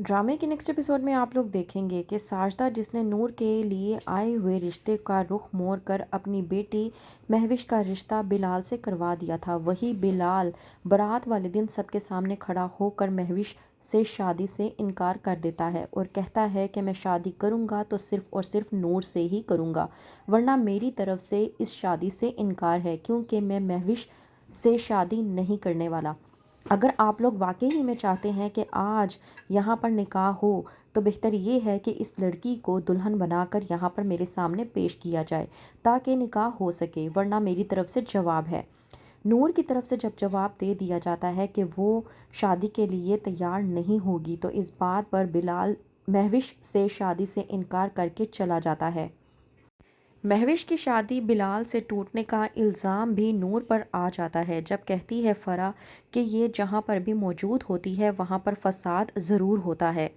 ड्रामे के next episode में आप लोग देखेंगे कि साजदा जिसने नूर के लिए आए हुए रिश्ते का रुख मोड़ कर अपनी बेटी महविश का रिश्ता बिलाल से करवा दिया था, वही बिलाल बारात वाले दिन सबके सामने खड़ा होकर महविश से शादी से इनकार कर देता है और कहता है कि मैं शादी करूंगा तो सिर्फ और सिर्फ नूर से ही करूंगा, वरना मेरी तरफ से इस शादी से इनकार है क्योंकि मैं महविश से शादी नहीं करने वाला। अगर आप लोग वाकई ही में चाहते हैं कि आज यहाँ पर निकाह हो तो बेहतर ये है कि इस लड़की को दुल्हन बनाकर यहाँ पर मेरे सामने पेश किया जाए ताकि निकाह हो सके, वरना मेरी तरफ से जवाब है। नूर की तरफ से जब जवाब दे दिया जाता है कि वो शादी के लिए तैयार नहीं होगी तो इस बात पर बिलाल महविश से शादी से इनकार करके चला जाता है। महविश की शादी बिलाल से टूटने का इल्ज़ाम भी नूर पर आ जाता है जब कहती है फ़रा कि ये जहाँ पर भी मौजूद होती है वहाँ पर फसाद ज़रूर होता है।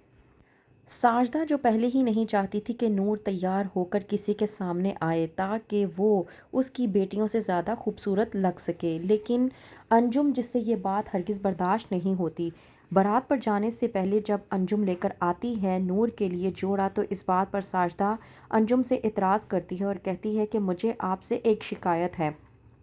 साजदा जो पहले ही नहीं चाहती थी कि नूर तैयार होकर किसी के सामने आए ताकि वो उसकी बेटियों से ज़्यादा खूबसूरत लग सके, लेकिन अंजुम जिससे ये बात हरगिज़ बर्दाश्त नहीं होती। बारात पर जाने से पहले जब अंजुम लेकर आती है नूर के लिए जोड़ा तो इस बात पर साजदा अंजुम से इतराज़ करती है और कहती है कि मुझे आपसे एक शिकायत है।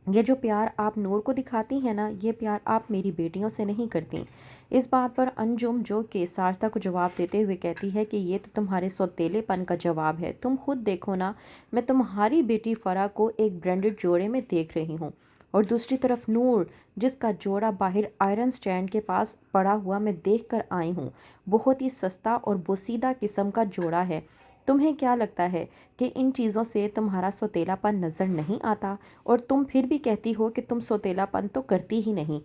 ये जो प्यार आप नूर को दिखाती हैं ना, ये प्यार आप मेरी बेटियों से नहीं करती। इस बात पर अंजुम जो कि साजदा को जवाब देते हुए कहती है कि ये तो तुम्हारे सौतेलेपन का जवाब है, तुम खुद देखो ना, मैं तुम्हारी बेटी फ़रा को एक ब्रांडेड जोड़े में देख रही हूँ और दूसरी तरफ नूर जिसका जोड़ा बाहर आयरन स्टैंड के पास पड़ा हुआ मैं देख कर आई हूँ, बहुत ही सस्ता और बोसीदा किस्म का जोड़ा है। तुम्हें क्या लगता है कि इन चीज़ों से तुम्हारा सौतेलापन नज़र नहीं आता, और तुम फिर भी कहती हो कि तुम सौतेलापन तो करती ही नहीं,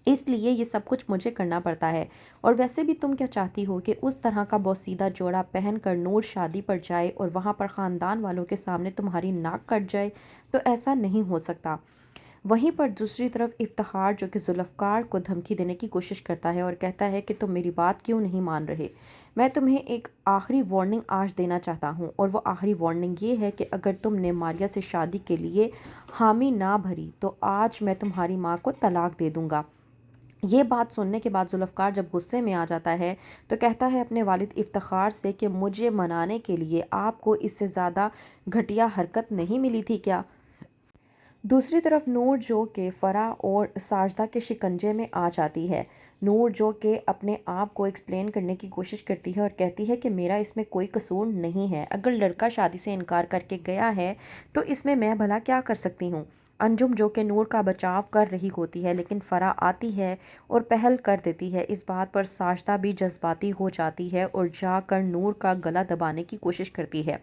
इसलिए ये सब कुछ मुझे करना पड़ता है। और वैसे भी तुम क्या चाहती हो कि उस तरह का बोसीदा जोड़ा पहनकर नूर शादी पर जाए और वहाँ पर ख़ानदान वालों के सामने तुम्हारी नाक कट जाए, तो ऐसा नहीं हो सकता। वहीं पर दूसरी तरफ इफ्तिखार जो कि जुल्फ़कार को धमकी देने की कोशिश करता है और कहता है कि तुम मेरी बात क्यों नहीं मान रहे। मैं तुम्हें एक आखिरी वार्निंग आज देना चाहता हूँ और वो आखिरी वार्निंग ये है कि अगर तुमने मारिया से शादी के लिए हामी ना भरी तो आज मैं तुम्हारी माँ को तलाक दे दूँगा। ये बात सुनने के बाद जुल्फ़कार जब गुस्से में आ जाता है तो कहता है अपने वालिद इफ्तिखार से कि मुझे मनाने के लिए आपको इससे ज़्यादा घटिया हरकत नहीं मिली थी क्या। दूसरी तरफ नूर जो कि फ़रा और साजदा के शिकंजे में आ जाती है। नूर जो कि अपने आप को एक्सप्लेन करने की कोशिश करती है और कहती है कि मेरा इसमें कोई कसूर नहीं है, अगर लड़का शादी से इनकार करके गया है तो इसमें मैं भला क्या कर सकती हूँ। अंजुम जो कि नूर का बचाव कर रही होती है लेकिन फ़रा आती है और पहल कर देती है। इस बात पर साजदा भी जज्बाती हो जाती है और जाकर नूर का गला दबाने की कोशिश करती है।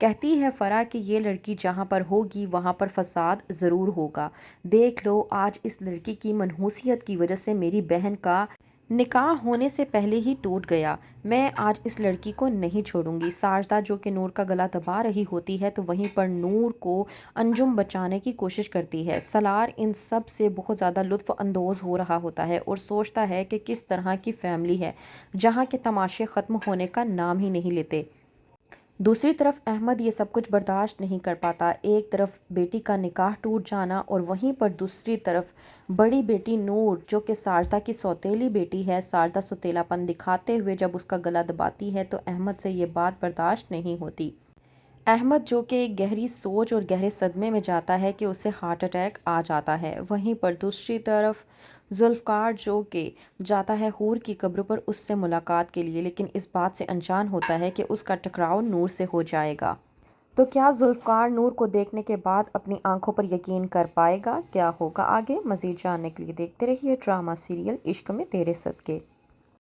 कहती है फ़रा कि ये लड़की जहाँ पर होगी वहाँ पर फसाद ज़रूर होगा। देख लो आज इस लड़की की मनहूसियत की वजह से मेरी बहन का निकाह होने से पहले ही टूट गया। मैं आज इस लड़की को नहीं छोड़ूंगी। साजदा जो कि नूर का गला दबा रही होती है तो वहीं पर नूर को अंजुम बचाने की कोशिश करती है। सलार इन सब से बहुत ज़्यादा लुत्फ़ अंदोज़ हो रहा होता है और सोचता है कि किस तरह की फ़ैमिली है जहाँ के तमाशे ख़त्म होने का नाम ही नहीं लेते। दूसरी तरफ अहमद ये सब कुछ बर्दाश्त नहीं कर पाता। एक तरफ बेटी का निकाह टूट जाना और वहीं पर दूसरी तरफ बड़ी बेटी नूर जो कि साजदा की सौतेली बेटी है, साजदा सौतेलापन दिखाते हुए जब उसका गला दबाती है तो अहमद से ये बात बर्दाश्त नहीं होती। अहमद जो कि एक गहरी सोच और गहरे सदमे में जाता है कि उसे हार्ट अटैक आ जाता है। वहीं पर दूसरी तरफ जुल्फ़कार जो कि जाता है हूर की कब्र पर उससे मुलाकात के लिए, लेकिन इस बात से अनजान होता है कि उसका टकराव नूर से हो जाएगा। तो क्या जुल्फ़कार नूर को देखने के बाद अपनी आंखों पर यकीन कर पाएगा? क्या होगा आगे? मज़ीद जानने के लिए देखते रहिए ड्रामा सीरियल इश्क में तेरे सदके।